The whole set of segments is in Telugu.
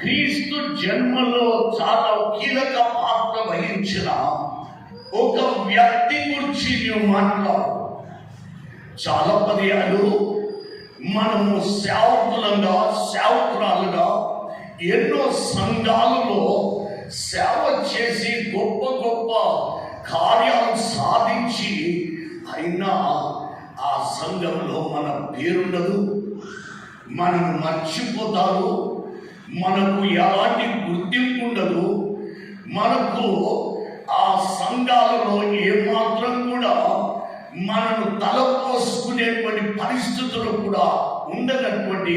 క్రీస్తు జన్మలో చాలా కీలక పాత్ర వహించిన ఒక వ్యక్తి గురించి నువ్వు మాట్లాడు. చాలా పర్యాలు మనము సేవకురాలుగా ఎన్నో సంఘాలలో సేవ చేసి గొప్ప గొప్ప కార్యాలు సాధించి అయినా ఆ సంఘంలో మన పేరుండదు, మనను మర్చిపోతారు, మనకు ఎలాంటి గుర్తింపు ఉండదు, మనకు ఆ సంఘాలలో ఏమాత్రం కూడా మనను తలపోసుకునేటువంటి పరిస్థితులు కూడా ఉండనటువంటి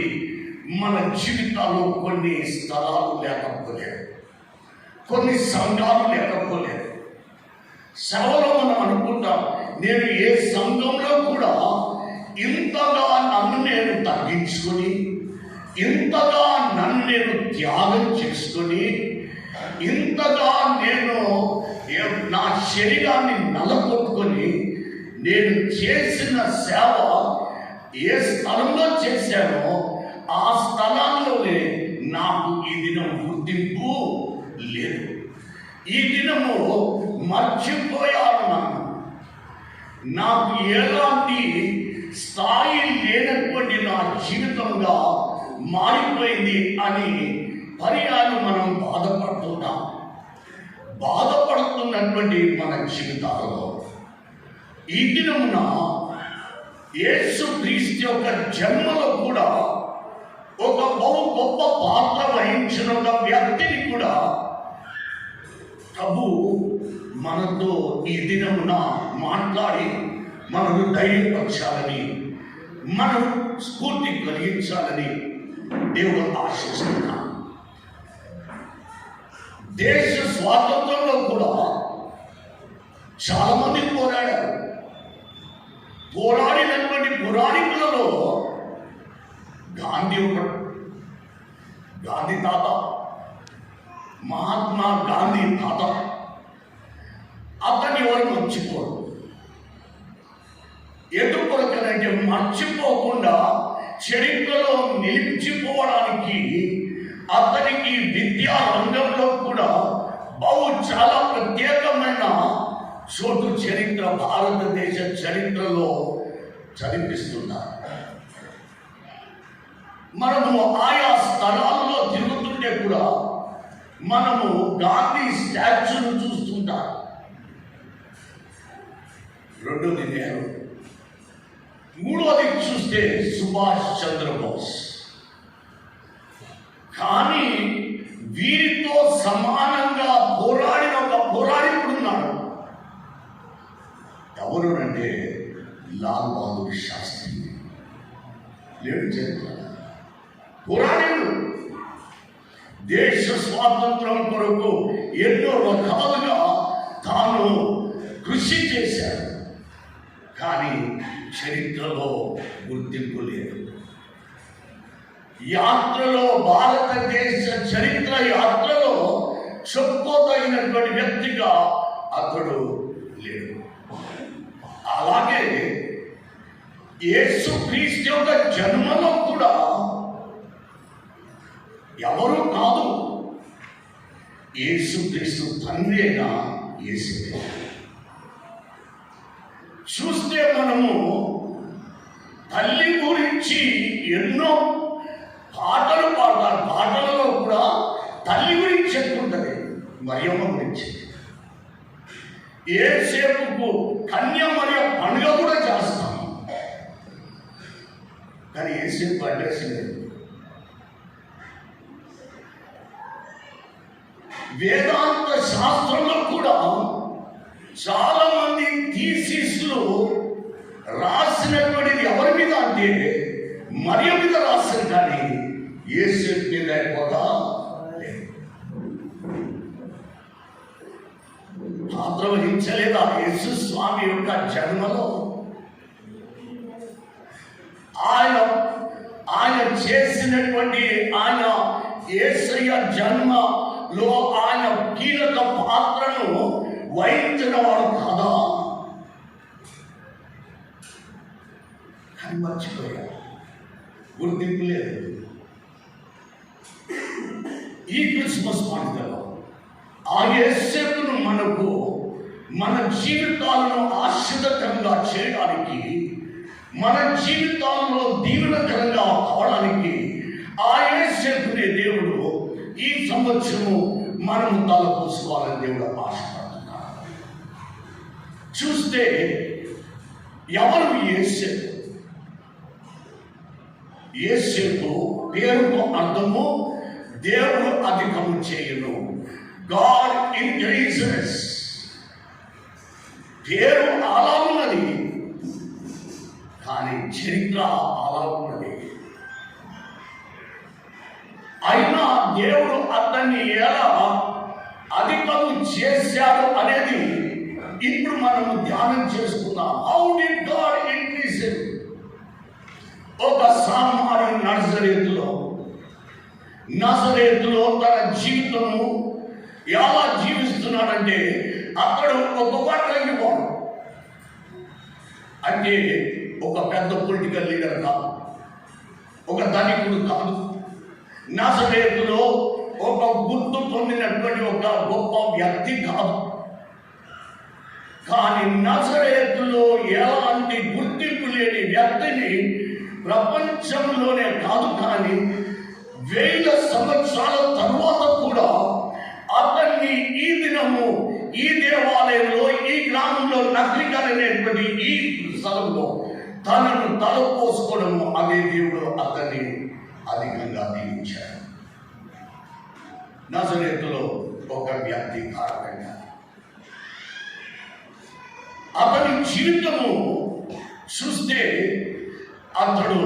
మన జీవితాల్లో కొన్ని స్థలాలు లేకపోలేదు, కొన్ని సంఘాలు లేకపోలేదు. సేవలో మనం అనుకుంటాం, నేను ఏ సంఘంలో కూడా ఇంతగా నన్ను నేను తగ్గించుకొని, ఇంతగా నన్ను నేను త్యాగం చేసుకొని, ఇంతగా నేను నా శరీరాన్ని నలగొట్టుకొని నేను చేసిన సేవ ఏ స్థలంలో చేశానో ఆ స్థలాల్లోనే నాకు ఈ దినం గుర్తింపు లేదు. ఈ దినము మర్చిపోయాను, నాకు ఎలాంటి స్థాయి లేనటువంటి నా జీవితంగా మారిపోయింది అని పర్యాలు మనం బాధపడుతున్నటువంటి మన జీవితాలలో ఈ దినమున యేసు క్రీస్తు యొక్క జన్మలో కూడా ఒక బహు గొప్ప పాత్ర వహించిన ఒక వ్యక్తిని కూడా ప్రభు మనతో ఈ దినమున మాట్లాడి మనను ధైర్యపరచాలని, మనం స్ఫూర్తి కలిగించాలని దేవుడు ఆశిస్తున్నాం. దేశ స్వాతంత్రంలో కూడా చాలా మంది పోరాడారు. పోరాడినటువంటి పురాణికులలో గాంధీ తాత, మహాత్మా గాంధీ తాత, అతన్ని ఎవరు మర్చిపోరు. ఎందుకొరకనంటే మర్చిపోకుండా చరిత్రలో నిలిచిపోవడానికి అతనికి విద్యా రంగంలో కూడా చాలా ప్రత్యేకమైన చోటు చరిత్ర, భారతదేశ చరిత్రలో చదివిస్తున్నారు. మనము ఆయా స్థలాలలో తిరుగుతుంటే కూడా మనము గాంధీ స్టాచ్యూను చూస్తుంటాం. రెండోది నెహ్రూ, మూడోది చూస్తే సుభాష్ చంద్రబోస్. కానీ వీరితో సమానంగా పోరాడిన ఒక పోరాడికుడు ఉన్నాడు. ఎవరు అంటే లాల్ బహదూర్ శాస్త్రి. లేడు చరిత్ర, పోరాడు. దేశ స్వాతంత్రం కొరకు ఎన్నో రకాలుగా తాను కృషి చేశాడు. కానీ చరిత్రలో గుర్తింపు లేదు. యాత్రలో, భారతదేశ చరిత్ర యాత్రలో చెప్పుకోదగినటువంటి వ్యక్తిగా అతడు లేడు. అలాగే యేసు క్రీస్తు యొక్క జన్మలో కూడా ఎవరు కాదు, యేసు క్రీస్తు తండ్రి అయిన యేసువే. చూస్తే మనము తల్లి గురించి ఎన్నో పాటలు పాడతారు. పాటలలో కూడా తల్లి గురించి చెప్పుకుంటుంది, మరియమ్మ గురించి. యేసేపుకు కన్య మరియ పండుగ కూడా చేస్తాం, కానీ యేసేపు అడ్రస్ లేదు. వేదాంత శాస్త్రంలో కూడా చాలా మంది థీసిస్లు రాసినటువంటిది ఎవరి మీద అంటే మరియ మీద రాశారు, కానీ యేసేపు మీద అయిపోతా పాత్ర వహించలేదా యేసు స్వామి యొక్క జన్మలో? ఆయన చేసినటువంటి ఆయన యేసయ్య జన్మలో ఆయన కీలక పాత్రను వహించిన వాడు కాదా? అని మర్చిపోయాడు, గుర్తింపు లేదు. ఈ క్రిస్మస్ పండుగలో ఆ యేసేపును మనకు మన జీవితాలను ఆశీర్వదకరంగా చేయడానికి, మన జీవితాలలో దీవెనకరంగా కావడానికి ఆ యేసేపునే దేవుడు ఈ సంవత్సరము మనము తలపోసుకోవాలని దేవుడు ఆశపడుతున్నాడు. చూస్తే ఎవరు యేసేపు? యేసేపు పేరుకు అర్థము దేవుడు అధికము చేయును, గాడ్ ఇంక్రీజెస్. పేరు అలా ఉన్నది, కానీ చరిత్ర అలా ఉన్నది. అయినా దేవుడు అతన్ని ఎలా అధికము చేశాడు అనేది ఇప్పుడు మనము ధ్యానం చేసుకుందాం. How did God increase? ఒక సామాన్య నజరేతులో తన జీవితము ఎలా జీవిస్తున్నాడంటే అతడు ఒక వాటంగి వాడు. అంటే ఒక పెద్ద పొలిటికల్ లీడర్ కాదు, ఒక ధనికుడు కాదు. నజరేతులో ఒక గుర్తు పొందినటువంటి ఒక గొప్ప వ్యక్తి కాదు. కానీ నజరేతులో ఎలాంటి గుర్తింపు లేని వ్యక్తిని ప్రపంచంలోనే కాదు, కానీ 1000 సంవత్సరాల తరువాత కూడా అతన్ని ఈ దినము ఈ దేవాలయంలో, ఈ గ్రామంలో, నగరికల్ అనేటువంటి ఈ స్థలంలో తనను తలపోసుకోవడము, అదే దేవుడు అతన్ని అధికంగా దీవించాడు. నజరేతులో ఒక వ్యక్తి కారణంగా అతని జీవితము చూస్తే అతడు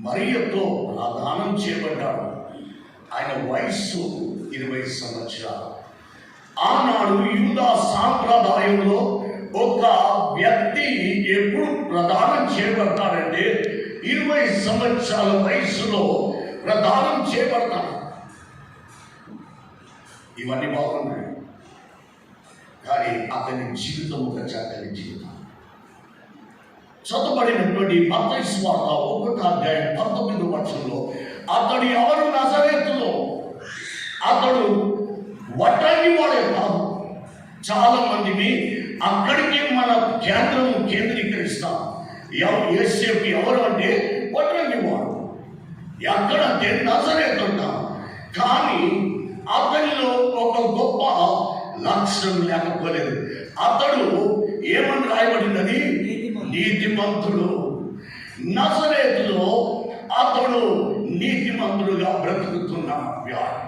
మరియతో ప్రదానం చేయబడ్డాడు. ఆయన వయస్సు 20 సంవత్సరాలు. ఆనాడు యూదా సాంప్రదాయంలో ఒక వ్యక్తి ఎప్పుడు ప్రదానం చేయబడతాడంటే 20 సంవత్సరాల వయసులో ప్రదానం చేయబడతాడు. ఇవన్నీ బాగున్నాయి, కానీ అతని జీవితం ఒక చక్కని జీవితం. చదవబడినటువంటి మత్తయి సువార్త 1వ అధ్యాయం 19వ వచనంలో అతడు ఎవరు? నజరేతులో. అతడు వడ్రంగి వాడే కాదు. చాలా మందిని అక్కడికి మన కేంద్రీకరిస్తాం. యేసేపు ఎవరు అంటే వడ్రంగి వాడు. ఎక్కడంటే నజరేతు అంటాం. కానీ అతనిలో ఒక గొప్ప లక్ష్యం లేకపోలేదు. అతడు ఏమని రాయబడినది? నీతిమంతుడు. నజరేతులో అతడు నీతిమంతుడుగా బ్రతుకుతున్న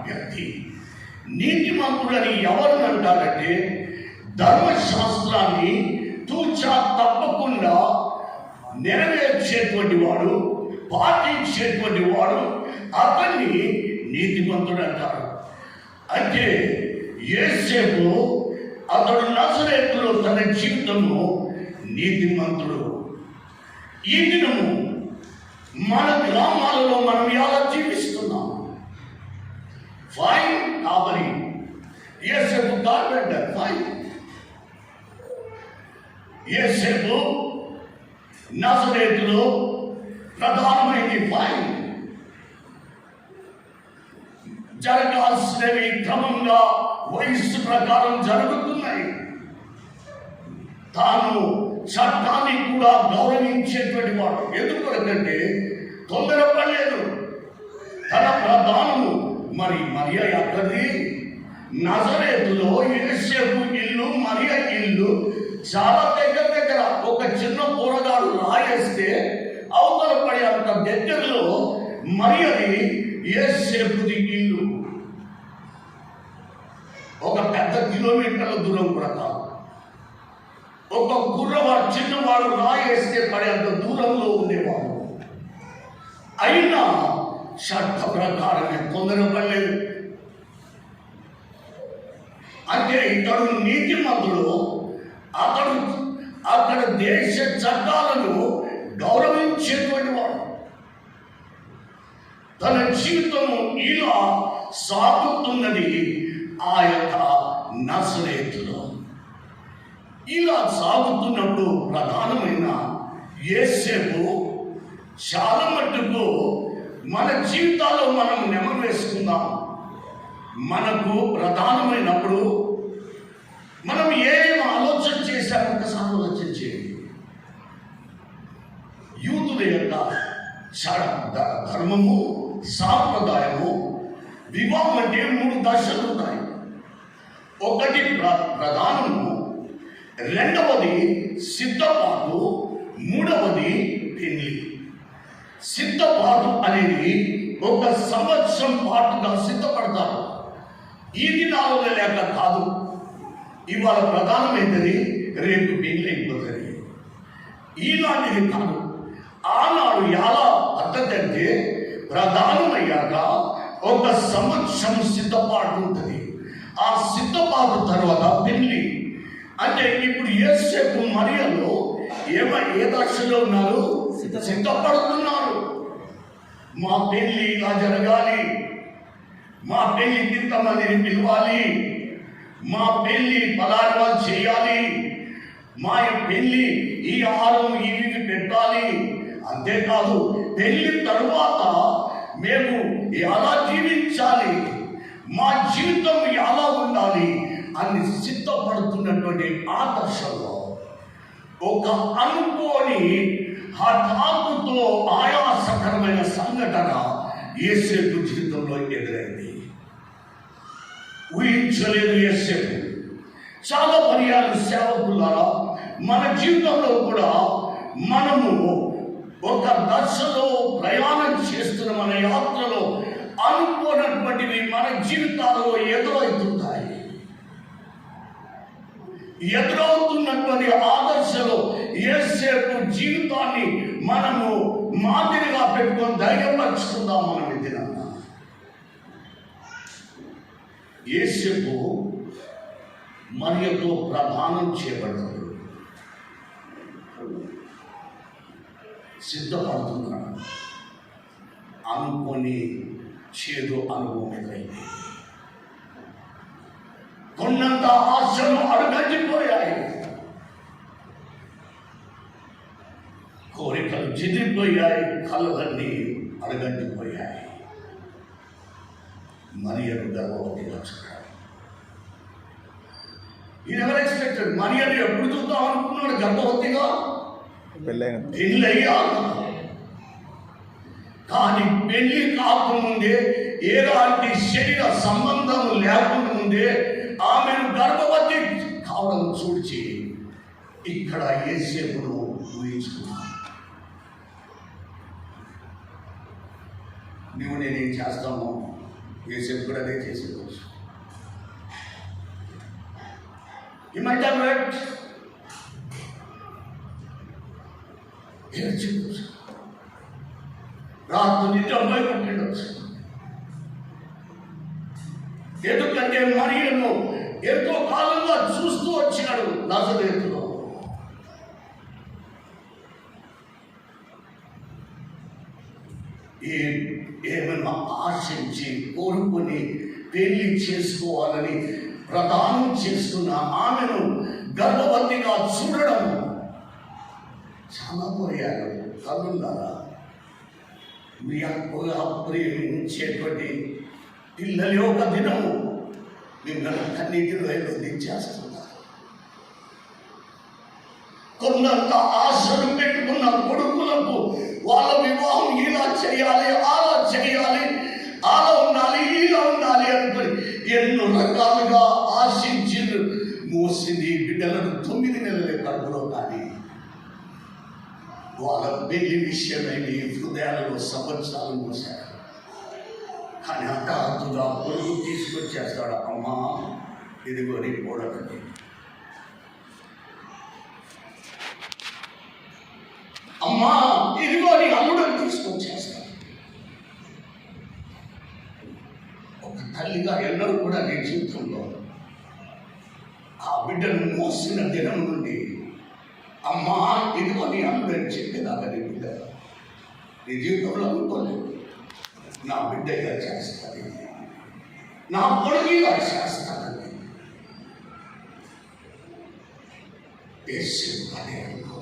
వ్యక్తి. నీతిమంతుడని ఎవరు అంటారంటే ధర్మశాస్త్రాన్ని తూచా తప్పకుండా నెరవేర్చేటువంటి వాడు, పాటించేటువంటి వాడు, అతన్ని నీతిమంతుడు అంటారు. అంటే యేసేపు అతడు నజరేతులో తన జీవితము నీతిమంతుడు. ఈ దినము మన గ్రామాలలో మనం ఎలా జీవిస్తున్నాం? ఫైన్, కాబట్టి యేసేపు కార్పెంటర్, ఫైన్. యేసేపు నజరేతులో ప్రధానమైనది, ఫైన్. జరగాల్సినవి క్రమంగా వయస్సు ప్రకారం జరుగుతున్నాయి. తాను చట్టాన్ని కూడా గౌరవించేటువంటి వాడు. ఎందుకంటే తొందరపడలేదు. తన ప్రధానము మరి మరియ ఎక్కడిది? నజరేతులో. యేసేపు ఇల్లు, మరియ ఇల్లు చాలా దగ్గర. ఒక చిన్న పోరగాడు రాయేస్తే అవతల పడే అంత దగ్గరలో మరియది యేసేపుది ఇల్లు. ఒక పెద్ద కిలోమీటర్ల దూరం కూడా కాదు. ఒక కుర్రవాడు, చిన్నవాడు రాయేస్తే పడేంత దూరంలో ఉండేవాడు. అయినా చట్ట ప్రకారమే తొందరపడలేదు. అంటే ఇతడు నీతిమంతుడు. అతడు దేశ చట్టాలను గౌరవించేటువంటి వాడు. తన జీవితము ఇలా సాగుతున్నది ఆ యొక్క నజరేతులో. ఇలా సాగుతున్నప్పుడు ప్రధానమైన యేసేపు చాలా మట్టుకు మన జీవితాల్లో మనం నెమరు వేసుకుందాం. మనకు ప్రధానమైనప్పుడు మనం ఏం ఆలోచన చేశామో ఒకసారి ఆలోచన చేయండి. యూదుల యొక్క ధర్మము, సాంప్రదాయము, వివాహం అంటే 3 దశలు ఉన్నాయి. ఒకటి ప్రధానము, రెండవది సిద్ధపాటు, మూడవది పెళ్లి. సిద్ధపాటు అనేది 1 సంవత్సరం పాటుగా సిద్ధపడతారు. ఈ దినాలలో లేక కాదు, ఇవాళ ప్రధానమైనది రేపు పెళ్లి అయిపోతుంది. ఈనాటిది కాదు. ఆనాడు ఎలా పద్ధతి అంటే ప్రధానమయ్యాక 1 సంవత్సరం సిద్ధపాటు ఉంటుంది. ఆ సిద్ధపాటు తర్వాత పెళ్లి. అంటే ఇప్పుడు యేసేపు మరియలు ఏ దశలో ఉన్నారు? సిద్ధపడుతున్నారు. మా పెళ్లి ఇలా జరగాలి, మా పెళ్లికి ఇంతమందిని పిలవాలి, మా పెళ్లి పలానా చేయాలి, మా పెళ్లి ఈ ఆహారం ఇవి పెట్టాలి. అంతేకాదు, పెళ్లి తరువాత మేము ఎలా జీవించాలి, మా జీవితం ఎలా ఉండాలి అని సిద్ధపడుతున్నటువంటి ఆ దశలో ఒక అనుకోని హఠాత్తుతో ఆయాసకరమైన సంఘటన యేసేపు జీవితంలో ఎదురైంది. ఊహించలేదు యేసేపు. చాలా పర్యాలు సేవకులారా, మన జీవితంలో కూడా మనము ఒక దశలో ప్రయాణం చేస్తున్న మన యాత్రలో అనుకోనటువంటివి మన జీవితాలలో ఎదురవుతుంటాయి. ఎదురవుతున్నటువంటి ఆదర్శలో యేసేపు జీవితాన్ని మనము మాదిరిగా పెట్టుకొని ధైర్యపరుచుకుందాం. మనం విధినంగా యేసేపు మరియతో ప్రదానం చేయబడ్డాడు. సిద్ధపడుతున్నాడు. అనుకొని చేదు అనుభవం ఎదురైంది. కొన్నంత ఆశలు అడుగంటిపోయాయి, కోరికలు చెదిరిపోయాయి, కళ్ళన్నీ అడుగంటిపోయాయి. మరియను గర్భవతిగా చూడాలి. ఇది ఎవరు ఎక్స్పెక్టెడ్? మరియను ఎప్పుడు చూద్దాం అనుకున్నాడు గర్భవతిగా? పెళ్ళయ్యాక. కానీ పెళ్లి కాకముందే, ఎలాంటి శరీర సంబంధం లేకుండా ముందే ఆమెను గర్భవతి కావడం చూచి ఇక్కడ యేసేపును ఊహించుకున్నాను. నువ్వు నేనేం చేస్తామో యేసేపు కూడా అదే చేసేవచ్చు. You might have read. రాత్రి నిజంగా ఉండొచ్చు. ఎందుకంటే మరియను ఎంతో కాలంగా చూస్తూ వచ్చాడు నజరేతులో. ఏమైనా ఆశించి కోరుకొని పెళ్లి చేసుకోవాలని ప్రదానం చేసుకున్న ఆమెను గర్భవతిగా చూడడం చాలా పోయారు. కలున్నారా? మీ అప్పుగా ప్రేమించేటువంటి పిల్లలు ఒక దినము మిమ్మల్ని కన్నీటిలో దించేస్తున్నారు. కొన్నంత ఆశలు పెట్టుకున్న కొడుకులకు వాళ్ళ వివాహం ఇలా చేయాలి, అలా చేయాలి, అలా ఉండాలి, ఇలా ఉండాలి అనుకుని ఎన్నో రకాలుగా ఆశించి మోసింది బిడ్డలను 9 నెలలే కడుపులో. కానీ వాళ్ళ పెళ్లి విషయమై హృదయాలలో సంవత్సరాలు మోసారు. కానీ హఠాత్తుగా కొడుకు తీసుకొచ్చేస్తాడు. అమ్మా ఇదిగో నీ కోడలని. అమ్మా ఇదిగో నీ అల్లుడని తీసుకొచ్చేస్తాడు. ఒక తల్లిగా ఎన్నడూ కూడా నీ జీవితంలో ఆ బిడ్డను మోసిన దినం నుండి అమ్మా ఇదిగో నీ అల్లుడని చెప్పేదాకా నీ బిడ్డ నీ జీవితంలో అనుకోలేదు. నా బిడ్డ ఇలా చేస్తుంది, నా కొడుకు ఇలా చేస్తానని అదే అనుకో.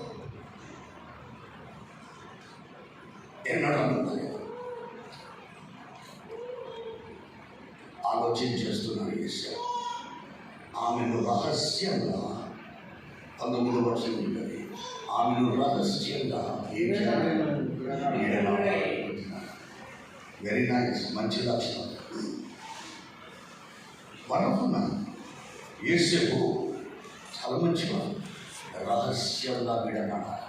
ఎన్నడూ అనుకోలేదు. ఆ ఆలోచన చేస్తున్నాడు యేసు. ఆమెను రహస్యంగా 19వ వచనం ఉంటుంది. ఆమెను రహస్యంగా వెరీ నైస్, మంచి లక్షణం. వనకున్న యేసేపు చాలా మంచివాడు. రహస్యంగా విడనాడాలి.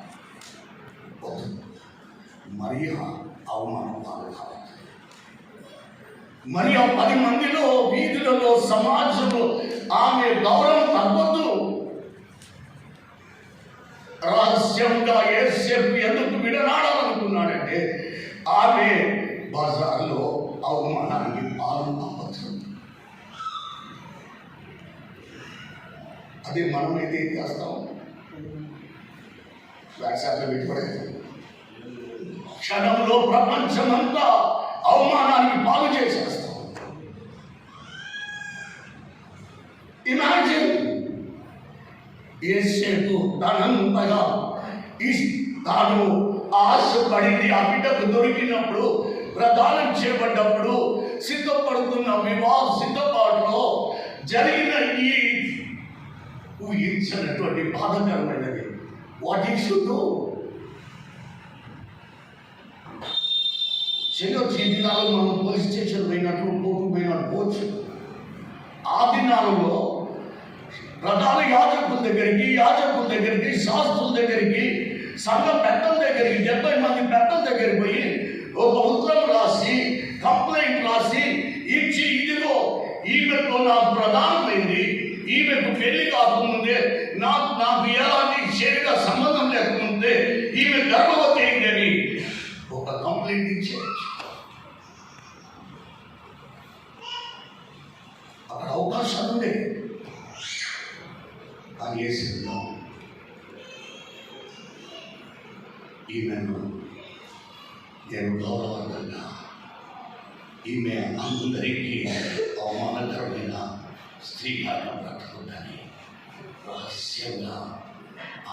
మరియా అవమానం పాలు కావాలి. మరియా 10 మందిలో, వీధులలో, సమాజంలో ఆమె గౌరవం తగ్గొద్దు. రహస్యంగా యేసేపు ఎందుకు విడనాడాలనుకున్నాడంటే ఆమె బజార్లో అవమానానికి పాలు అవ్వచ్చు. అదే మనమైతే ఏం చేస్తాం? వాట్సాప్లో పెట్టుబడేస్తాం. క్షణంలో ప్రపంచమంతా అవమానానికి పాలు చేసేస్తాం. ఇమాజిన్, యేసేపు తనంతగా తాను ఆశపడింది ఆ బిడ్డకు దొరికినప్పుడు, ప్రదానం చేయబడ్డప్పుడు, సిద్ధపడుతున్న వివాహ సిద్ధపాటులో జరిగిన ఈ ఊహించినటువంటి బాధకరమైనది. వాట్ ఈ షుడ్ డూ? చెయ్యొచ్చు. ఈ దినాల్లో మనం పోలీస్ స్టేషన్ పోయినట్లు, కోర్టు పోయినట్టు పోవచ్చు. ఆ దినాలలో ప్రధాన యాజకుల దగ్గరికి, శాస్త్రుల దగ్గరికి, సంఘ పెద్దల దగ్గరికి, 70 మంది పెద్దల దగ్గరికి పోయి ఒక ఉత్తరం రాసి, కంప్లైంట్ రాసి ఇచ్చి, ఇదిగో ఈమెతో నాకు ప్రధానమైంది, ఈమెకు పెళ్లి కాకముందే నాకు ఎలాంటి శరీర సంబంధం లేకముందే ఈమె గర్భవతి అయిందని ఒక కంప్లైంట్ ఇచ్చేయచ్చు. అక్కడ అవకాశాలు ఉండే. కానీ యేసేపు ఈమెను నేను గౌరవంగా, ఈమె అందరికీ అవమానకరమైన స్త్రీగా బ్రతకుందని రహస్యంగా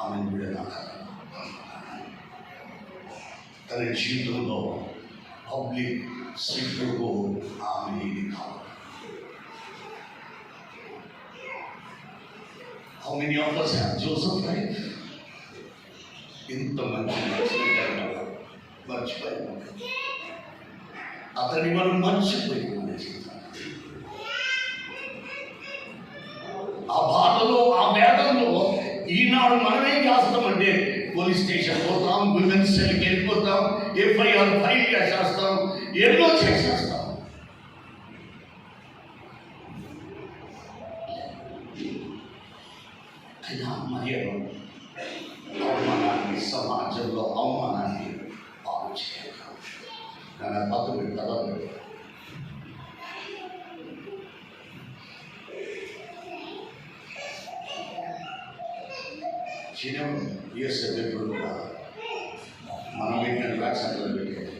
ఆమెను విడనాడాలి. తన జీవితంలో పబ్లిక్ సిగ్గుకు ఆమె ఇది కావాలి. How many of us have Joseph life? ఇంతమంది మర్చిపోయాము. అతన్ని మనం మర్చిపోయాము. ఆ బాధలో, ఆ వేదంలో ఈనాడు మనం ఏం చేస్తామంటే పోలీస్ స్టేషన్ పోతాం, విమెన్స్ సెల్కి వెళ్ళిపోతాం, ఎఫ్ఐఆర్ ఫైల్ చేసేస్తాం, ఎన్నో చేసేస్తాం. అయినా మరియను అవమానాన్ని, సమాజంలో అవమానాన్ని పాలు చేయగలం. నన్ను పక్కన పెడతారు. చిన్న యేసేపు ఎప్పుడు కూడా మనం ఏంటంటే వాట్సాప్లో పెట్టేది.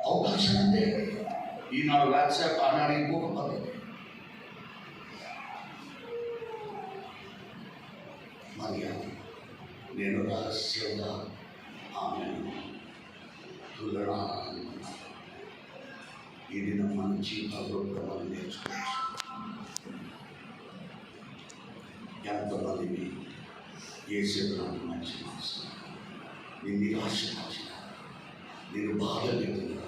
అవకాశం అంటే ఈనాడు వాట్సాప్, ఆనాడు ఇంకొక పద్ధతి. మరియా నేను రహస్యంగా ఆమెను తులనాలనుకున్నాను. ఇది మన జీవితంలో మనం నేర్చుకోవచ్చు. ఎంతమందిని యేసేపు నాకు మంచి మనసు, నేను నిరాశపరిచిన, నేను బాధ పెట్టిన,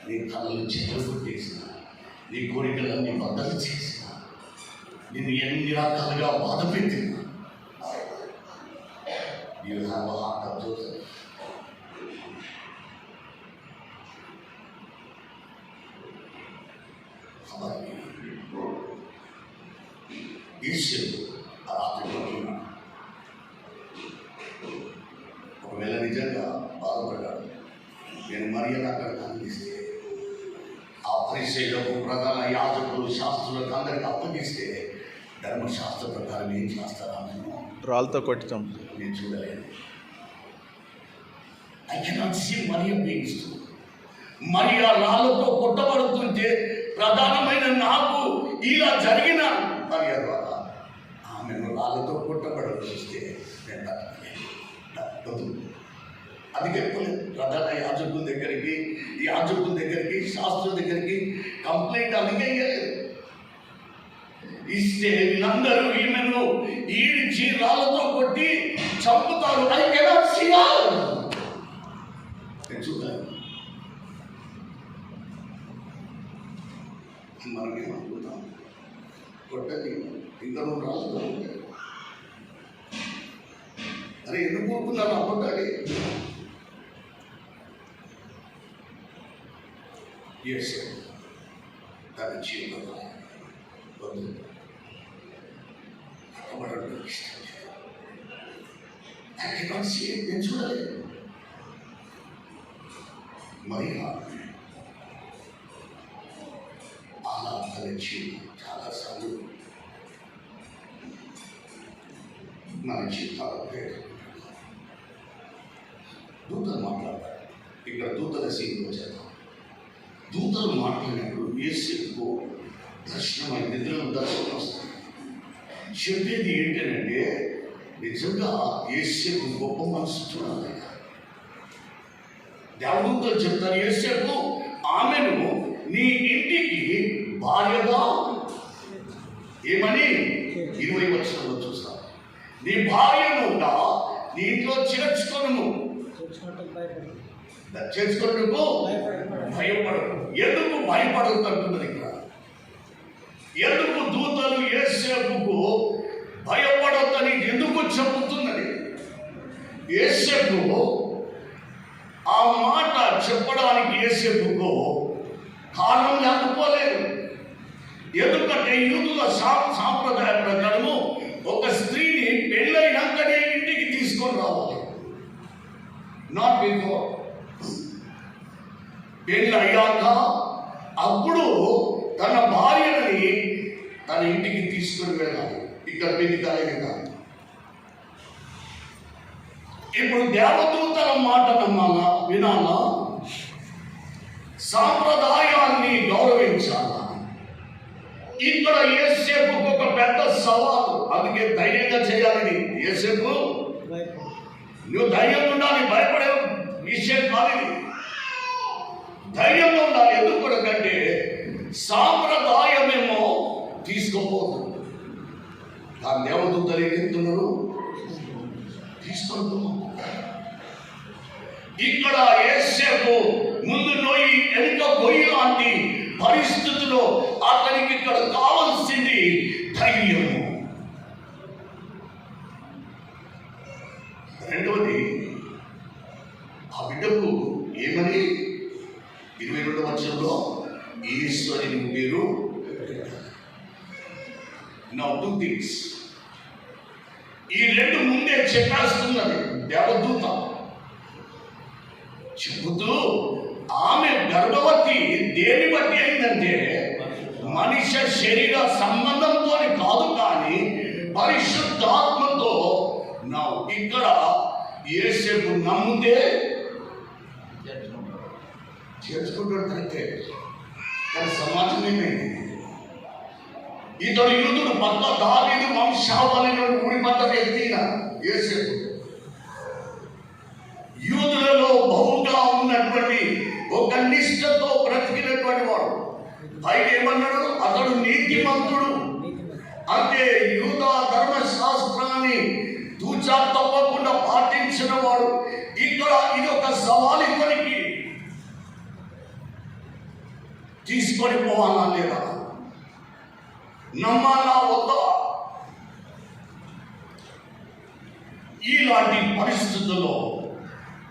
నీ కళలు చెదరగొట్టేసిన, నీ కోరికలన్నీ బద్దలు చేసిన, నేను ఎన్ని రకాలుగా బాధ పెట్టిన. You have a heart of Joseph. యేసేపు ఒకవేళ నిజంగా బాధపడ్డాడు, నేను మరియను అక్కడికి అందిస్తే, ఆ పరిచయులకు, ప్రధాన యాజకులు, శాస్త్రులకు అందరికి అప్పగిస్తే ధర్మశాస్త్ర ప్రకారం ఏం చేస్తారా? రాళ్ళతో కొట్టడం నేను చూడలేదు. I cannot see Maria being stone. Maria రాళ్ళతో కొట్టబడుతుంటే ప్రధానమైన నాకు ఇలా జరిగిన మరియా ద్వారా ఆమెను రాళ్ళతో కొట్టబడి చూస్తే నేను తప్పదు. అది చెప్పలేదు. ప్రధాన యాజకుల దగ్గరికి, శాస్త్రుల దగ్గరికి కంప్లైంట్ అందుకే ఇవ్వలేదు. ఇస్తే వీళ్ళందరూ ఈమెను ఈడ్చి రాళ్ళతో కొట్టి చంపుతారు. I cannot see her. చూడాలి మనం ఏమనుకుంటాం, కొట్టది ఇంకా నువ్వు రాళ్ళతో అరే ఎందుకు కోరుకున్నాను ఆ కొట్టాలి. తన జీవితంలో ఇష్టం నేను చూడలేదు. మరి అలా తన జీవితం చాలాసార్లు మన జీవితాలు దూతలు మాట్లాడతారు. ఇక్కడ దూతల సీన్కి వచ్చేద్దాం. దూతలు మాట్లాడినప్పుడు యేసుకు దర్శనమై నిద్రలో దర్శనం వస్తుంది. చెప్పేది ఏంటంటే నిజంగా యేసుకు గొప్ప మనసు చూడాలి. దేవదూతలు చెప్తారు యేసుకు ఆమెను నీ ఇంటికి భార్యగా ఏమని 20 వచనంలో చూస్తాం. నీ భార్యను నీ ఇంట్లో చేర్చుకొను. చేసుకున్నకు భయపడదు. ఎందుకు భయపడుతుంటున్నది ఇక్కడ? ఎందుకు దూతలు యేసేపుకు భయపడొద్దని ఎందుకు చెబుతున్నది? యేసేపు ఆ మాట చెప్పడానికి యేసేపుకు కారణం లేకపోలేదు. ఎందుకంటే యూదుల సాంప్రదాయ ప్రకారము ఒక స్త్రీని పెళ్ళైనాకనే ఇంటికి తీసుకొని రావాలి. Not before. పెళ్ళి అయ్యాక అప్పుడు తన భార్యని తన ఇంటికి తీసుకొని వెళ్ళాలి. ఇక్కడ పెళ్లి కాలేదు కాదు. ఇప్పుడు దేవదూతల మాట నమ్మాలా, వినాలా, సాంప్రదాయాన్ని గౌరవించాలా? ఇక్కడ యేసేపుకు ఒక పెద్ద సవాలు. అందుకే ధైర్యంగా చేయాలి. యేసేపు నువ్వు ధైర్యం ఉండాలి. భయపడే విషయం కాదు ఇది. ధైర్యంగా ఉండాలి. ఎందుకంటే సాంప్రదాయమేమో తీసుకోపోతుంది. ఆ దేవదూతలు ఏం చెప్తున్నారు? తీసుకుంటున్నాం. ఇక్కడ యేసేపు ముందు నొయ్యి వెనుక గొయ్యి లాంటి పరిస్థితుల్లో అతనికి ఇక్కడ కావాల్సింది ధైర్యము. రెండవది ఆ బిడ్డకు ఏమని 22వ వచనంలో ఈశ్వరుని పేరు. Now 2 things. ఈ రెండు ముందే చెప్పేస్తున్నది దేవదూత. చెబుతూ ఆమె గర్భవతి దేని బట్టి అయిందంటే మనిషి శరీర సంబంధంతో కాదు, కానీ పరిశుద్ధాత్మతో. నా ఇక్కడ యేసేపు నమ్మితే చేర్చుకుంటాడు కరెక్టే, కానీ సమాజం ఏమైంది? ఇతడు యూదుడు పక్క దావీదు వంశావళి ఊరి పక్క వ్యక్తిన యేసేపు యూదులలో బహుగా ఉన్నటువంటి ఒక నిష్ఠతో బ్రతికినటువంటి వాడు. పైన ఏమన్నాడు? అతడు నీతిమంతుడు. అంటే యూదా ధర్మశాస్త్రాన్ని తూచా తప్పకుండా పాటించిన వాడు. ఇక్కడ ఇది ఒక సవాలు. ఇతనికి తీసుకొని పోవాలా లేదా, నమ్మాలా వద్దా? ఇలాంటి పరిస్థితుల్లో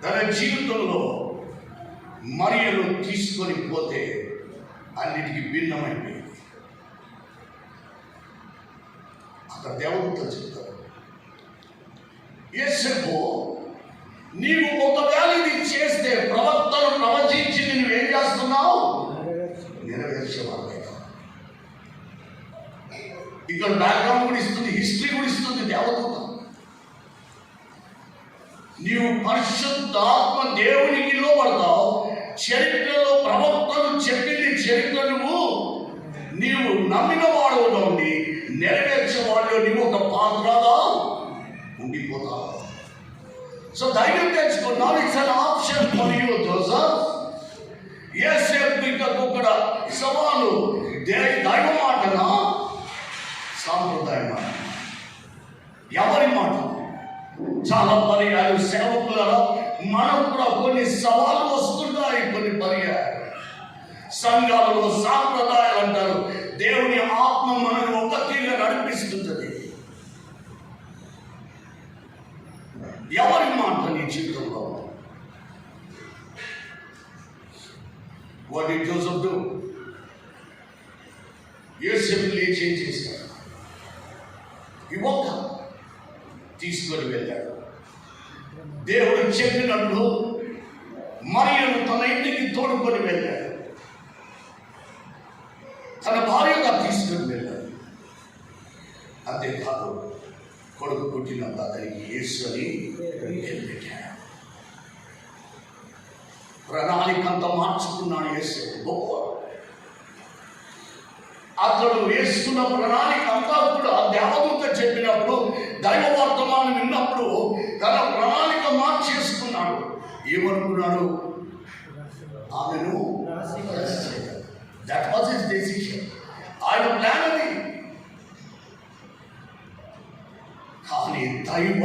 తన జీవితంలో మరియను తీసుకొని పోతే అన్నిటికీ భిన్నమైపోయింది. అక్కడ దేవదూతలు చెప్తారు, యేసేపు నీవు ఒకవేళ ఇది చేస్తే ప్రవక్తలు ప్రవచించి నువ్వేం చేస్తున్నావు? నెరవేర్చేవాడు. ఇక్కడ బ్యాక్గ్రౌండ్ కూడా ఇస్తుంది, హిస్టరీ కూడా ఇస్తుంది దేవదూత. నీవు పరిశుద్ధాత్మ దేవునికి లోబడతావు. చరిత్రలో ప్రవక్తలు చెప్పింది చరిత్ర నీవు నమ్మిన వాడు నుండి నెరవేర్చేవాడు నీవు ఒక పాత్రగా ఉండిపోతావు. సో ధైర్యం తెచ్చుకున్నాం. It's an option for you Joseph. యేసేపుకు కూడా సవాలు, దైవ మాటనా సాంప్రదాయ మాట, ఎవరి మాట? చాలా పర్యాలు సేవకులలో మనకు కూడా కొన్ని సవాళ్ళు వస్తుంటాయి. కొన్ని పర్యాలు సంఘాలలో సాంప్రదాయాలు అంటారు. దేవుని ఆత్మ మనల్ని ఒక తీరుగా నడిపిస్తుంటది. ఎవరి మాట నీ జీవితంలో? What did Joseph do? యోసేపు లేచి ఏం చేశాడు? ఇవ్వక తీసుకొని వెళ్ళాడు. దేవుడు చెప్పినట్లు మరియను తన ఇంటికి తోడుకొని వెళ్ళాడు. తన భార్యగా తీసుకొని వెళ్ళాడు. అంతేకాదు, కొడుకు పుట్టినప్పుడు అతనికి యేసు అని పేరు పెట్టాడు. ప్రణాళిక అంతా మార్చుకున్నాడు యేసు. గొప్ప అతడు వేసుకున్న ప్రణాళిక అంతా కూడా దేవదూత చెప్పినప్పుడు, దైవ వర్తమానం విన్నప్పుడు తన ప్రణాళిక మార్చేసుకున్నాడు. ఏమనుకున్నాడు? ఆమెను దట్ వాజ్ హిస్ డెసిషన్. ఆయన ప్లాన్ అది. కానీ దైవ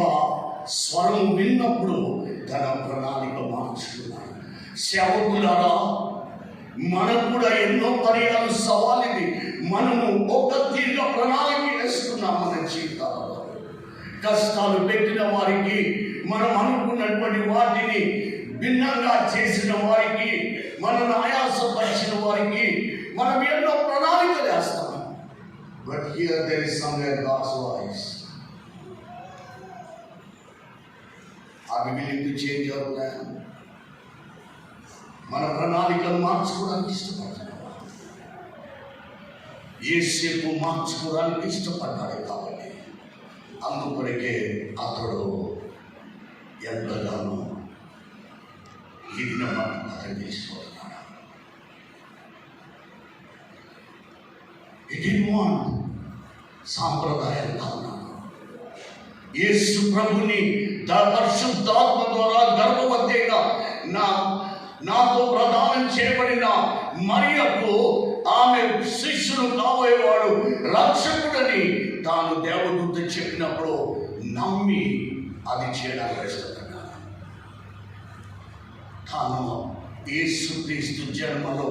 స్వరం విన్నప్పుడు తన ప్రణాళిక మార్చుకున్నాడు. సేవకులారా, మనకు కూడా ఎన్నో పర్యాలు సవాల్ ఇది. మనము ఒక తీరుగా ప్రణాళిక వేసుకున్నాం. మన జీవితాలలో కష్టాలు పెట్టిన వారికి, మనం అనుకున్నటువంటి వాటిని భిన్నంగా చేసిన వారికి, మనల్ని ఆయాసపరిచిన వారికి మనం ఎన్నో ప్రణాళికలు వేస్తాం. But here there is somewhere God's voice. Are we willing to change our plan? మన ప్రణాళికలు మార్చుకోవడానికి ఇష్టపడతాడు. యేసేపు మార్చుకోవడానికి ఇష్టపడ్డాడు. కాబట్టి అందుకొరకే అతడు ఎంతగానో ఇది అతను తీసుకుంటున్నాడు. ఇట్ ఇన్ వన్ సాంప్రదాయాలు కావున్నాడు. యేసు ప్రభుని పరిశుద్ధాత్మ ద్వారా గర్భవతిగా నాతో ప్రదానం చేయబడిన మరియకు ఆమె శిష్యుడు కాబోయేవాడు రక్షకుడని తాను దేవదూత చెప్పినప్పుడు నమ్మి అది చేయడానికి ఇష్టపడ్డాడు. తాను యేసుక్రీస్తు జన్మలో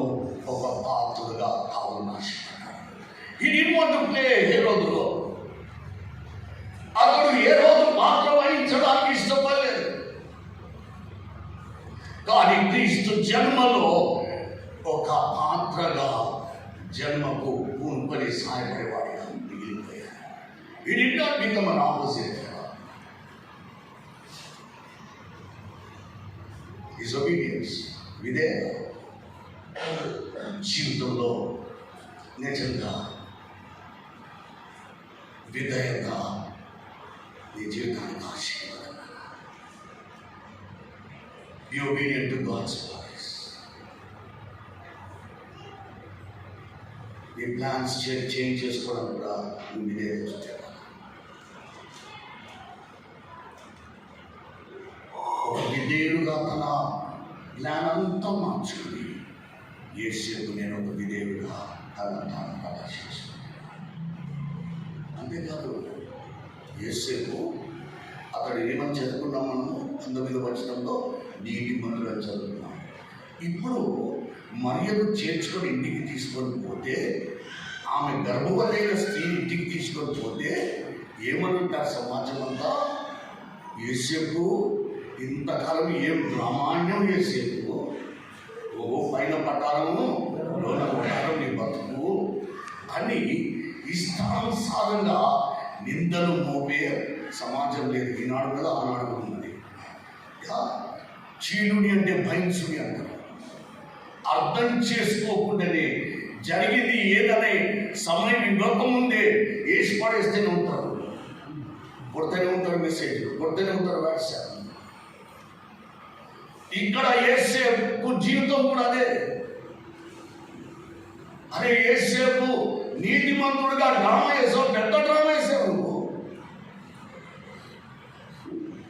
ఒక పాత్రుడుగా కావాలని ఆశపడ్డాడు. He didn't want to play హేరోదులో. అతడు హేరోదు పాత్ర వహించడానికి ఇష్టపడలేదు. కానీ క్రీస్తు జన్మలో ఒక పాత్రగా జన్మకు పూనుకొని సహాయపడేవాడిగా మిగిలిపోయాడు. He did not become an opposite. His obedience, విధేయత జీవితంలో నిజంగా విధేయత నీ జీవితానికి ఆశీర్వాదం. Be obedient to God's voice. నీ ప్లాన్స్ చేంజ్ చేసుకోవడం కూడా నువ్వు విధేయత చూస్తే ఒక విధేయుడుగా తన ప్లాన్ అంతా మార్చుకుని యేసేపు నేను ఒక విధేయుడుగా తాను ప్రదర్శించుకున్నాను. అంతేకాదు యేసేపు అక్కడ ఏమని చదువుకున్నాం మనము 19వ వచనంలో నీతిమంతులని చదువుకున్నాం. ఇప్పుడు మరియను చేర్చుకొని ఇంటికి తీసుకొని పోతే, ఆమె గర్భవతైన స్త్రీని ఇంటికి తీసుకొని పోతే ఏమనుంటారు సమాజం అంతా? యేసేపు ఇంతకాలం ఏం ప్రామాణ్యం యేసేపు, ఓ పైన పట్టాలము లోన పట్టాలం నీ బతుకు అని ఇష్టానుసారంగా నిందలు మోపే సమాజం లేదు. ఈనాడు కదా ఆనాడు ఉన్నది. చీలుని అంటే భయించుని అంటారు. అర్థం చేసుకోకుండానే జరిగింది ఏదనే సమయం ఇవ్వకముందే వేసి పడేస్తూనే ఉంటారు, కొడుతూనే ఉంటారు, మెసేజ్ కొడుతూనే ఉంటారు, వాట్సాప్. ఇక్కడ యేసేపు జీవితం కూడా అదే. అరే యేసేపు నీతిమంతుడుగా డ్రామా వేసావు, పెద్ద డ్రామా వేసావు నువ్వు.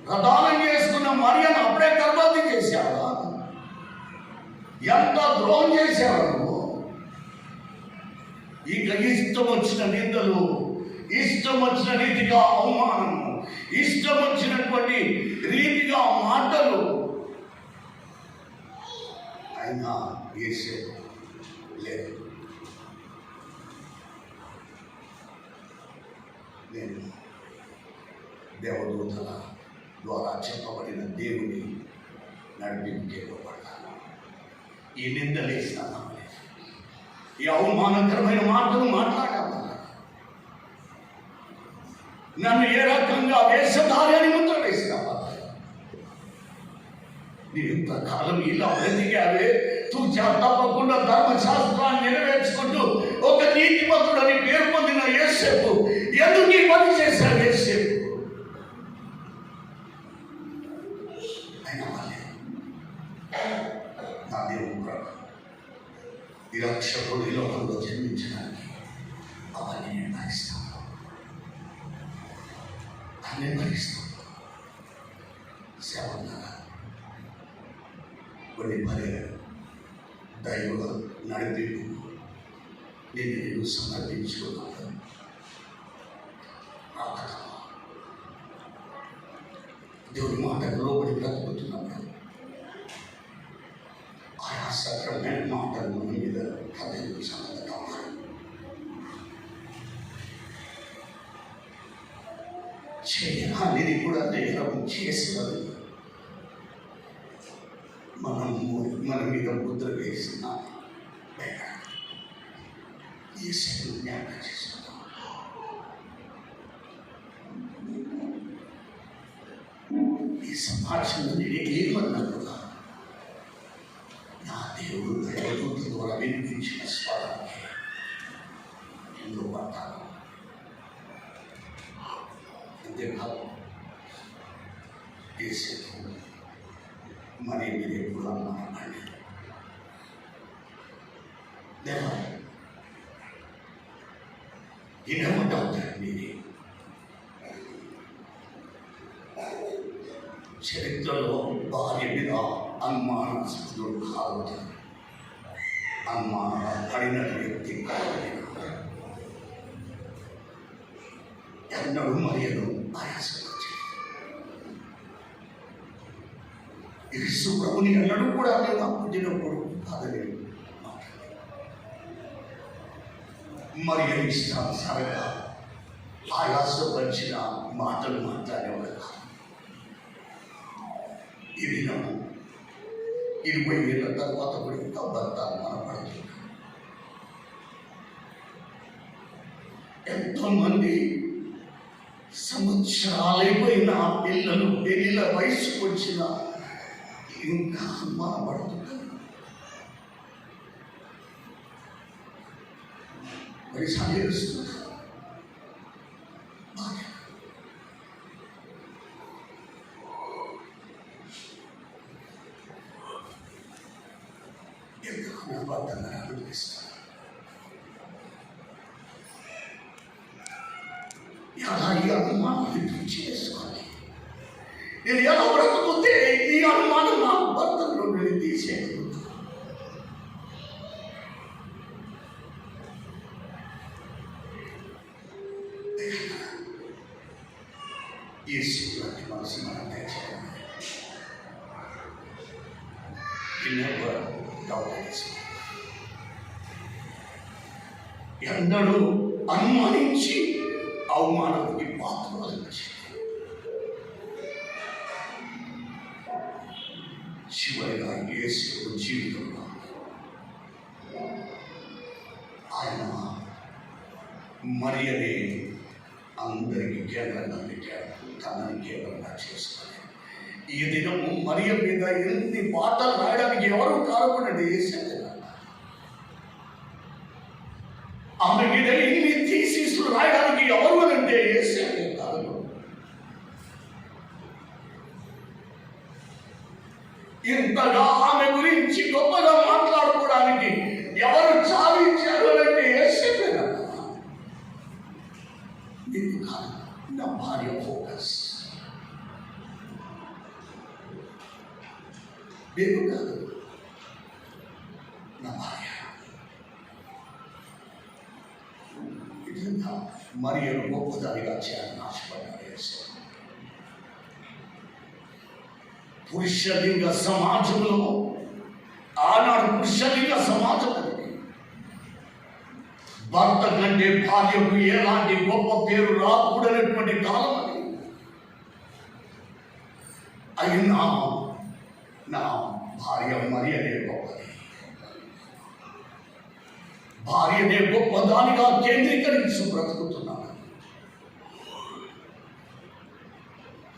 ప్రదానం చేసుకున్న మరియను అప్పుడే గర్భవతి చేశావా? ఎంత ద్రోహం చేశావు నువ్వు? ఇక ఇష్టం వచ్చిన నిందలు, ఇష్టం వచ్చిన రీతిగా అవమానము, ఇష్టం వచ్చినటువంటి రీతిగా మాటలు. అయినా యేసేపు లేదు. నేను దేవదూతల ద్వారా చెప్పబడిన దేవుని నడిపించేయబడ్డాను. ఈ నిందలేసినా, ఈ అవమానకరమైన మాటలు మాట్లాడాను. నన్ను ఏ రకంగా వేషధారి అని ముద్ర వేసినావా? నీవు ఇంతకాలం ఇలా బ్రతికావే, తూచా తప్పకుండా ధర్మశాస్త్రాన్ని నెరవేర్చుకుంటూ ఒక నీతిమంతుడని పేరు పొందిన యేసేపు ఎందుకు ఈ పని చేశాడు? యేసేపు అయినా నా దేవుడు ఈ రక్షకుడు ఈ లోకంలో జన్మించడానికి అవన్నీ నిర్ణయిస్తాను. సేవగా కొన్ని పర్యాలు దైవ నడిపింపు నేను సమర్పించుకున్నాను. దేవుని మాటకు లోబడి బ్రతుకుతున్నప్పుడు ఆయా సక్రమైన మాటలు మన మీద కథలు సంగతం చేయడానికి కూడా నేరం చేసినది మన మీద ముద్ర వేసిన జ్ఞాపకం చేసుకుంటాం. ఈ సమాజంలో నేను ఏమన్నా కూడా నా దేవుడు దైవదూత ద్వారా వినిపించిన స్వరానికి ఎందుకు పడతాను? అంతేకాదు యేసేపు మరి మీరు ఎప్పుడు అన్నానండి, దేవా ఇదేమంటారు? చరిత్రలో భార్య మీద అనుమానాస్పదుడు కాదు, అనుమాన పడిన వ్యక్తి ఎన్నడూ మరియను ఆయాసపరిచి యేసు ప్రభుని ఎన్నడూ కూడా నేను పుట్టినప్పుడు కాదని మరియని ఇష్టానుసారంగా ఆయాసపరిచిన మాటలు మాట్లాడేవాడు కాదు. ఈ దినము 20 ఏళ్ళ తర్వాత కూడా ఇంకా భర్త మనపడుతుంది. ఎంతోమంది సంవత్సరాలైపోయిన పిల్లలు పెళ్ళిళ్ళ వయసుకు వచ్చిన ఇంకా అనుమానపడుతుంటారు. మరి సందేహిస్తున్నారు. ఎందుకు నా భర్తను అనిపిస్తాను? ఎలా ఈ అనుమానాన్ని చేసుకోవాలి? నేను ఎలా బ్రతుకుతే ఈ అనుమానం నా భర్తను నుండి తీసేయగలుగుతాను? ఈ స్థితిలోకి మనసు మనం తెచ్చాము. ఎన్నడూ అనుమానించి అవమానానికి పాత్రలు చివరిగా యేసు జీవితంలో ఆయన మరియని అందరికీ కేంద్రంగా పెట్టాడు, తనని కేంద్రంగా చేసుకుని. ఈ దినము మరియ మీద ఎన్ని పాటలు రాయడానికి ఎవరు కారణపడండి? యేసే. ఆమె మీద ఎన్ని థీసిస్లు రాయడానికి ఎవరు అంటే యేసే కారణం. ఇంతగా ఆమె గురించి గొప్పగా మాట్లాడుకోవడానికి ఎవరు చాలించారు అంటే యేసే. నా భార్య ఫోకస్ మరి గొప్పదానిగా చేయాలని ఆశపడ్డాడు యేసు. పురుషలింగ సమాజంలో, ఆనాడు పురుషలింగ సమాజం భర్త కంటే భార్యకు ఎలాంటి గొప్ప పేరు రాకూడనటువంటి కాలం అది. అయినా నా భార్య మరి అనే గొప్పది, భార్యనే గొప్పదానిగా కేంద్రీకరించి బ్రతుకుతున్నాను.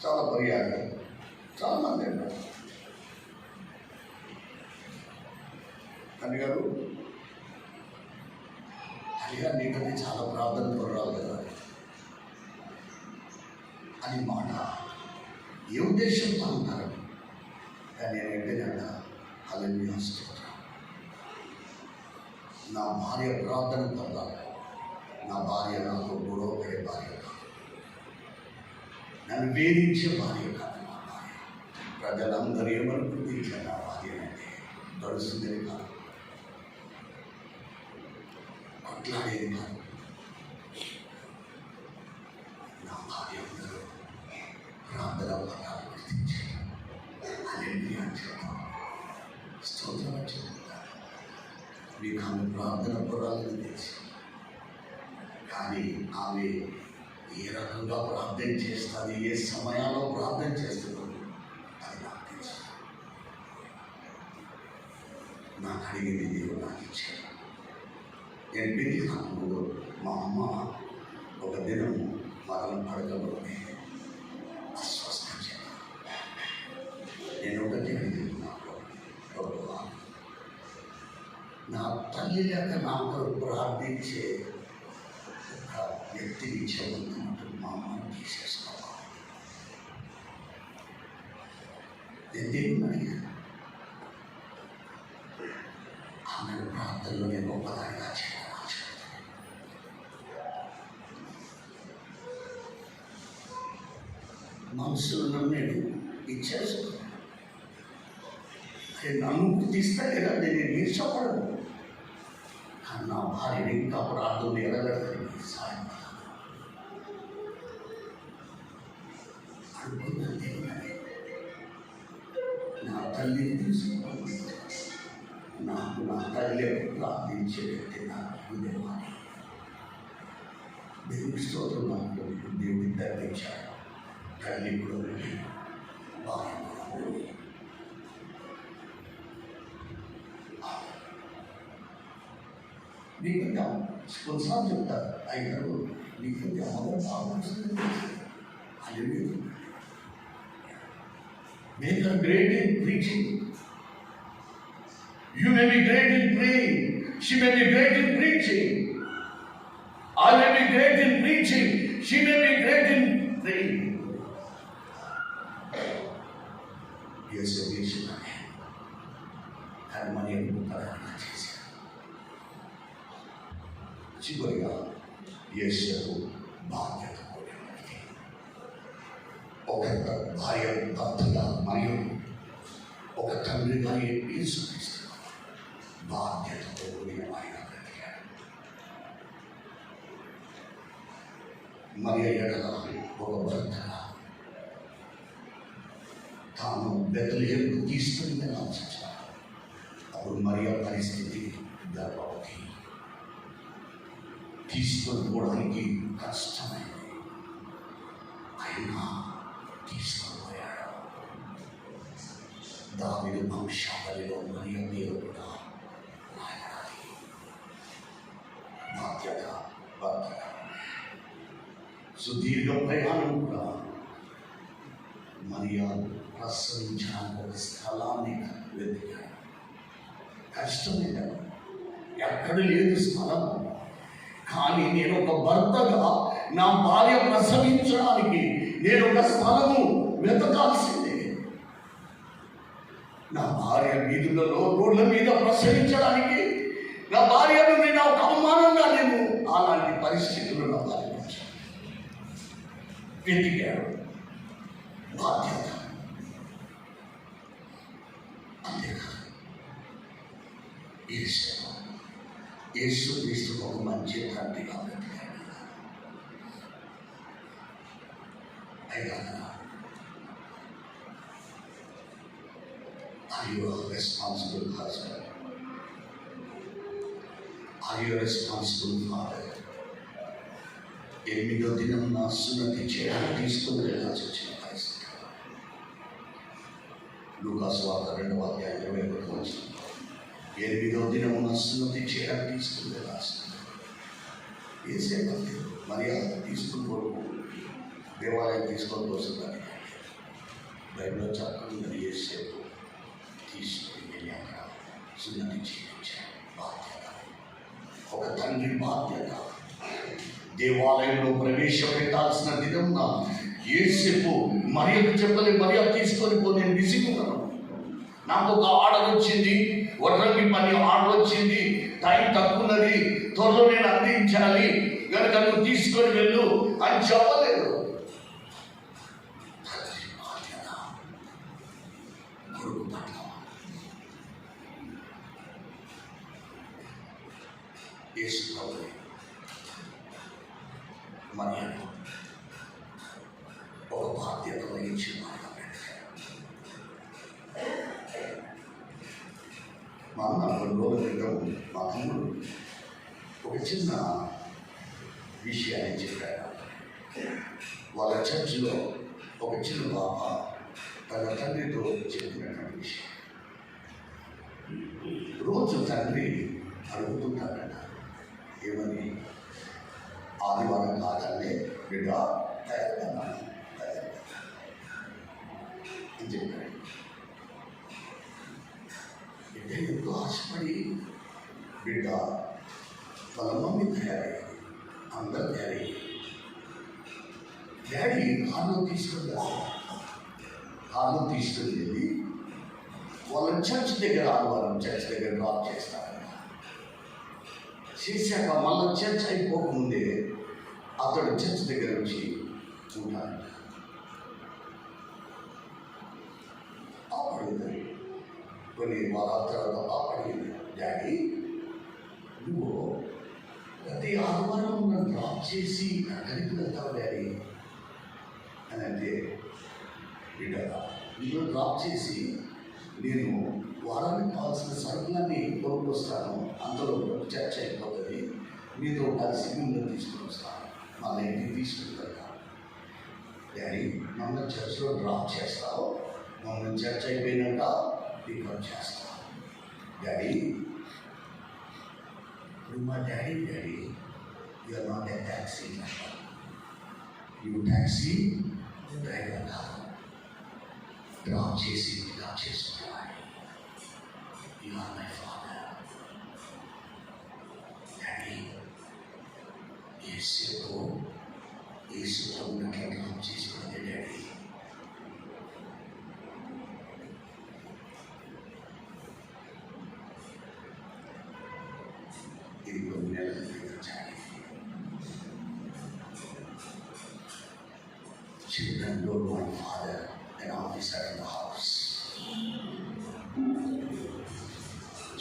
చాలా పర్యాలు చాలా మంది అన్నారు, అన్నగారు అయ్యా నీకది చాలా ప్రార్థన పర్రాలు కదా అని మాట ఏ ఉద్దేశంతో అంటారు. కానీ ఏంటంటే హల్లెలూయా స్తోత్రం, నా భార్య ప్రార్థన పర్రాలు, నా భార్య నాతో గొడవ పడే భార్య కాదు, నన్ను వేధించే భార్య కాదు. నా భార్య ప్రజలందరూ ఏమనుకుంటే ఇట్లా నా భార్య అంటే గడుస్తుందని కాదు, కొట్లాడేది కాదు. నా భార్య అందరూ ప్రార్థన పర్రాలు గుర్తించారు. హల్లెలూయా స్తోత్రం చెప్తారు. మీకు ఆమె ప్రార్థన పర్రాలని తెలుసు, కానీ ఆమె ఏ రకంగా ప్రార్థన చేస్తుంది, ఏ సమయాల్లో ప్రార్థన చేస్తుందో అది నాకు తెలుసు. నాకు అడిగింది దేవుడు నాకు ఇచ్చాడు. నేను పెళ్లి కాకముందు మా అమ్మ ఒక దినం మరణం పడకలోనే అస్వస్థం చేయాలి. నేను ఒకటి అడుగుతున్నాను, నా తల్లి లేక నాకు ప్రార్థించే ఒక వ్యక్తిని ఇచ్చేవన్నట్టు మా అమ్మను తీసేసుకోవాలి. నేను దేవుని అడిగాను, ఆమె ప్రార్థనలో నేను గొప్పదానిగా చేయాలి. మనసులో నన్ను నేను ఇచ్చేసుకున్నాను. నన్ను గుర్తిస్తే కదా నేను ఇష్టపడను, కానీ నా భార్యని ఇంకా ప్రార్థన ఎదగడానికి సాయం అనుకున్నాను. దేవుని నా తల్లిని తీసుకోవాలి, నాకు నా తల్లి ప్రార్థించే వ్యక్తి నాకు దేవాన్ని. దేవుని స్తోత్రం, నాకు దేవుని ధరించాడు. తల్లి కూడా భార్య కూడా నీకంటే కొన్నిసార్లు చెప్తారు అయినారు, నీకంటే అమ్మగా బాగుంటుంది. హల్లెలూయా. Make her great in preaching. You may be great in praying. She may be great in preaching. I may be great in preaching. She may be great in praying. Yes, yes, harmony uttarana చేశారు. చివరిగా యేసు బాధ్యత కూడినది. ఒక భార్య భర్తగా మరియు ఒక తండ్రిగా యేసుక్రీస్తు బాధ్యతతో కూడిన వారిగా బ్రతికాడు. మరియ ఎడల ఒక భర్తగా తాను బెత్లెహేముకు తీసుకుని వెళ్ళాల్సి, అప్పుడు మరియ పరిస్థితి గర్భవతి, తీసుకొని పోవడానికి కష్టమైంది. అయినా తీసుకొని పోయాడు. దావీదు వంశావళిలో మరియ పేరు కూడా రాయబడాలి. బాధ్యత భర్తగా సుదీర్ఘ ప్రయాణం కూడా మరియ ప్రసవించడానికి ఒక స్థలాన్ని వెతికాడు. కష్టమే కదా, ఎక్కడ లేదు స్థలం. కానీ నేను ఒక భర్తగా నా భార్య ప్రసవించడానికి నేను ఒక స్థలము వెతకాల్సిందే. నా భార్య వీధులలో రోడ్ల మీద ప్రసవించడానికి నా భార్యను నేను ఒక అవమానంగా నేను అలాంటి పరిస్థితులు నా భార్య వెతికాడు. బాధ్యత అంతేకాదు, యేసుక్రీస్తు ఒక మంచి తండ్రిగా బ్రతికాడు. you a responsible husband? Are you a responsible father? ఎనిమిదో దినం నా సున్నతి చేయడానికి తీసుకుని వెళ్ళాల్సి వచ్చిన పరిస్థితి. లూకాసు వార్త 2వ అధ్యాయం 21వ వచనం. ఎనిమిదో దినం నా సున్నతి చేయడానికి తీసుకుని వెళ్ళాల్సి ఏసేపు మర్యాద తీసుకుని కొడుకు దేవాలయం తీసుకొని వస్తుందని బైబిల్లో చక్కగా ఏసేపు తీసుకుని వెళ్ళి అక్కడ సున్నతి చేయించాడు. బాధ్యత, ఒక తండ్రి బాధ్యత. దేవాలయంలో ప్రవేశపెట్టాల్సిన దినంన యేసేపు మరియకు చెప్పలే, మరియ తీసుకొని పో, నేను బిజీగా నాకు ఒక ఆర్డర్ వచ్చింది, వడ్రంగి పని ఆర్డర్ వచ్చింది, టైం తక్కువన్నది, త్వరలో నేను అందించాలి కనుక నువ్వు తీసుకొని వెళ్ళు అని చెప్పలేదు. కొడుకు పట్ల యేసు ప్రభువే మరియను ఒక బాధ్యత వహించి మా అన్న 2 రోజుల క్రితం మా తమ్ముడు ఒక చిన్న విషయాన్ని చెప్పాడు. వాళ్ళ చర్చిలో ఒక చిన్న పాప తన తండ్రితో చెప్పినటువంటి విషయం. రోజు తండ్రి అడుగుతుంటాడట, ఏమని? ఆదివారం కాదంటే బిడ్డ తయారుగా అని చెప్పాడు. బిడ్డ ఎంతో ఆశపడి బిడ్డ వాళ్ళ మమ్మీ తయారయ్యింది, అందరూ తయారయ్యింది. డాడీ కారులో తీసుకెళ్ళి వాళ్ళ చర్చ్ దగ్గర ఆదివారం చర్చ్ దగ్గర డ్రాప్ చేస్తారు. చేశాక మళ్ళీ చర్చ్ అయిపోకముందే అతడు చర్చ్ దగ్గర వచ్చి ఉంటాడు. అడిగింది కొన్ని వారాల తర్వాత అడిగింది, డాడీ నువ్వు ప్రతి ఆదివారం నన్ను డ్రాప్ చేసి ఎక్కడికి వెళ్తావు డాడీ అని అంటే, బిడ్డ నువ్వు డ్రాప్ చేసి నేను వారానికి కావాల్సిన సరుకులన్నీ కొనుక్కొస్తాను, అందులో చర్చ అయిపోతుంది, మీతో కలిసి మిమ్మల్ని తీసుకుని వస్తాను, మళ్ళీ ఇంటికి తీసుకుంటాను. డాడీ మమ్మల్ని చర్చ్లో డ్రాప్ చేస్తావు, మమ్మల్ని చర్చ్ అయిపోయినాక పికప్ చేస్తావు. డాడీ మా daddy you are not a taxi driver, you taxi driver కాదు, డ్రాప్ చేసి పికప్ చేసుకునేవాడు. You are my father. Daddy, యేసుతో ఉన్నట్లు డ్రాప్ చేసుకున్నది డాడీ. ఇది కొన్ని నెలల క్రితం జరిగింది. Children don't want father and officer in the house.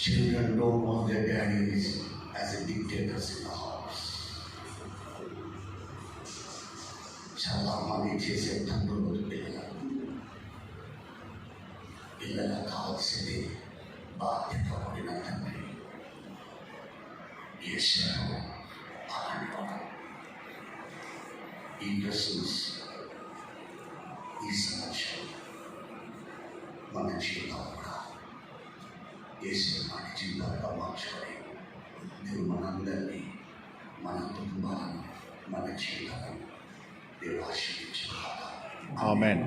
Children don't want their daddies as a dictators in the house. చాలా మంది చేసే తండ్రులు పిల్లలకు కావాల్సింది బాధ్యత పడిన తండ్రి. యేసు అలాంటి వాడు. ఈ క్రిస్మస్ ఈ సంవత్సరం మన జీవితం కూడా యేసు మన జీవితాలుగా మార్చుకొని దేవుడు మనందరినీ, మన కుటుంబాలను, మన జీవితాలను దేవుడు ఆశీర్వదించుగాక. ఆమేన్.